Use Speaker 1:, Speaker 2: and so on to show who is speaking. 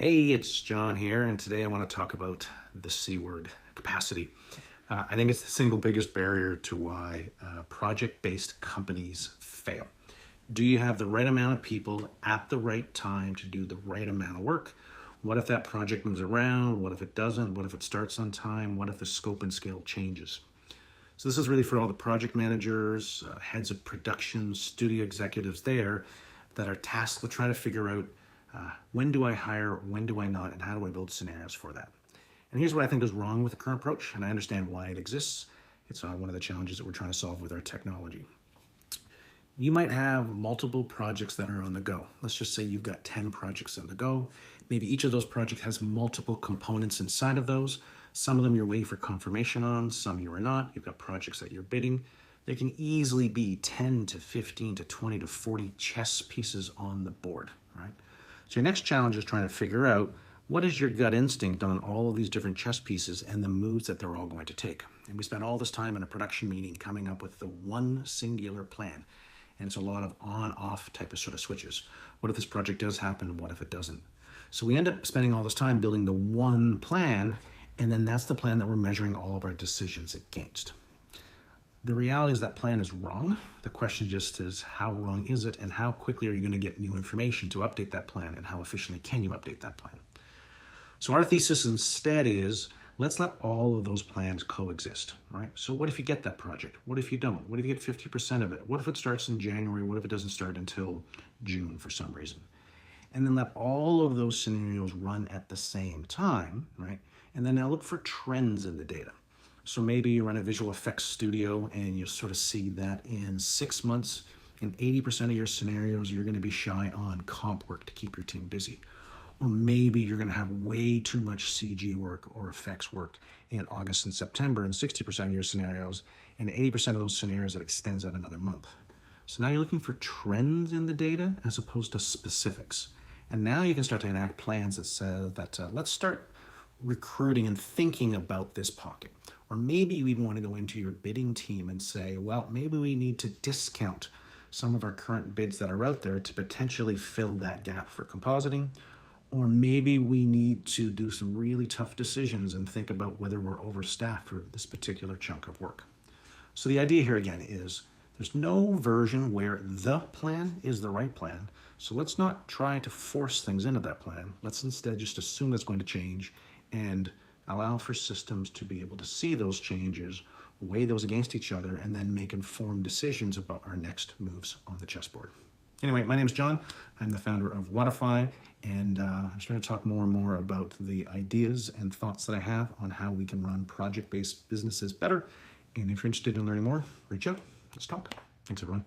Speaker 1: Hey, it's John here, and today I want to talk about the C word, capacity. I think it's the single biggest barrier to why project-based companies fail. Do you have the right amount of people at the right time to do the right amount of work? What if that project moves around? What if it doesn't? What if it starts on time? What if the scope and scale changes? So this is really for all the project managers, heads of production, studio executives there that are tasked with trying to figure out when do I hire, when do I not, and how do I build scenarios for that? And here's what I think is wrong with the current approach, and I understand why it exists. It's one of the challenges that we're trying to solve with our technology. You might have multiple projects that are on the go. Let's just say you've got 10 projects on the go. Maybe each of those projects has multiple components inside of those. Some of them you're waiting for confirmation on, some you are not. You've got projects that you're bidding. There can easily be 10 to 15 to 20 to 40 chess pieces on the board, right? So your next challenge is trying to figure out what is your gut instinct on all of these different chess pieces and the moves that they're all going to take. And we spent all this time in a production meeting coming up with the one singular plan. And it's a lot of on-off type of sort of switches. What if this project does happen? What if it doesn't? So we end up spending all this time building the one plan, and then that's the plan that we're measuring all of our decisions against. The reality is that plan is wrong. The question just is, how wrong is it, and how quickly are you going to get new information to update that plan, and how efficiently can you update that plan? So our thesis instead is, let's let all of those plans coexist, right? So what if you get that project? What if you don't? What if you get 50% of it? What if it starts in January? What if it doesn't start until June for some reason? And then let all of those scenarios run at the same time, right? And then now look for trends in the data. So maybe you run a visual effects studio and you sort of see that in 6 months, in 80% of your scenarios, you're going to be shy on comp work to keep your team busy. Or maybe you're going to have way too much CG work or effects work in August and September in 60% of your scenarios, and 80% of those scenarios that extends out another month. So now you're looking for trends in the data as opposed to specifics. And now you can start to enact plans that say that let's start recruiting and thinking about this pocket. Or maybe you even want to go into your bidding team and say, well, maybe we need to discount some of our current bids that are out there to potentially fill that gap for compositing. Or maybe we need to do some really tough decisions and think about whether we're overstaffed for this particular chunk of work. So the idea here again is there's no version where the plan is the right plan. So let's not try to force things into that plan. Let's instead just assume it's going to change and allow for systems to be able to see those changes, weigh those against each other, and then make informed decisions about our next moves on the chessboard. Anyway, my name is John. I'm the founder of Whatify, and I'm starting to talk more and more about the ideas and thoughts that I have on how we can run project-based businesses better. And if you're interested in learning more, reach out. Let's talk. Thanks, everyone.